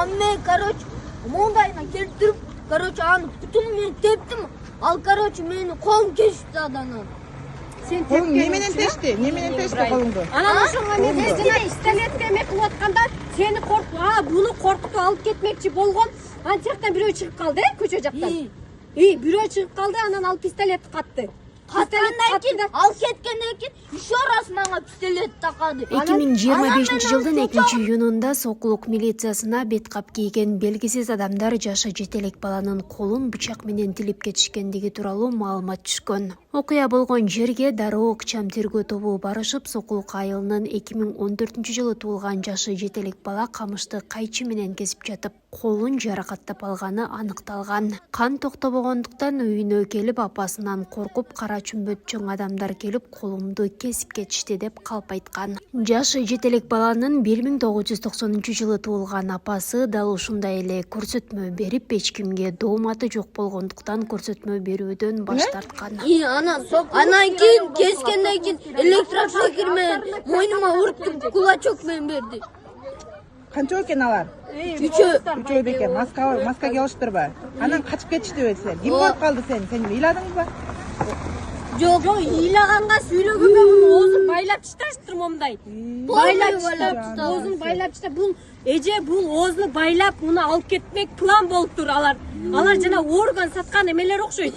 Мен, короче, мондайына келтіріп, короче, аны бүтін мен тептім. Ал, короче, мені қолым кешіпті аданан. Қолың неменен тешті? Неменен тешті қолыңды? Анан ошоңа мен сени пистолетке эме кылып атканда сени буну коркутуп алып кетмекчи болгон. Анан жактан бирөө чыгып калды, көчө жактан. Бирөө чыгып калды, анан ал пистолетти катты. Каткандан кийин, ал кеткенден кийин еще раз мага пистолет такады. 2025-жылдын 2-июнунда Сокулук милициясына беткап кийген белгисиз адамдар жашы жетелек баланын колун бычак менен тилип кетишкендиги тууралуу маалымат түшкөн. Окуя болгон жерге дароо ыкчам тергөө тобу барышып, Сокулук айылынын 2014-жылы туулган жашы жетелек бала камышты кайчы менен кесип жатып, колун жаракаттап алганы аныкталган. Кан токтобогондуктан үйүнө келип, апасынан коркуп, кара чүмбөт чоң адамдар келип, колумду кесип кетишти деп калп айткан. Жашы жетелек баланын 1990-жылы туулган апасы дал ушундай эле көрсөтмө берип, эч кимге дооматы жок болгондуктан көрсөтмө берүүдөн баш тарткан. Анан кийин кескенден кийин электрошокер менен мойнума уртуп кулачок менен берди. Канча экен алар? 3 экен. Маска кийишtirби? Анан качып кетиштиби сен? Ким коюп калды сени? Сен ыйладыңбы? Жок, ыйлаганга сүйлөгөнгө муну оозун байлап таштыр момдай. Оозун байлап таштыр. Бул эже бул оозуну байлап муну алып кетмек план болуптур алар. Алар жана орган саткан эмелер окшойт.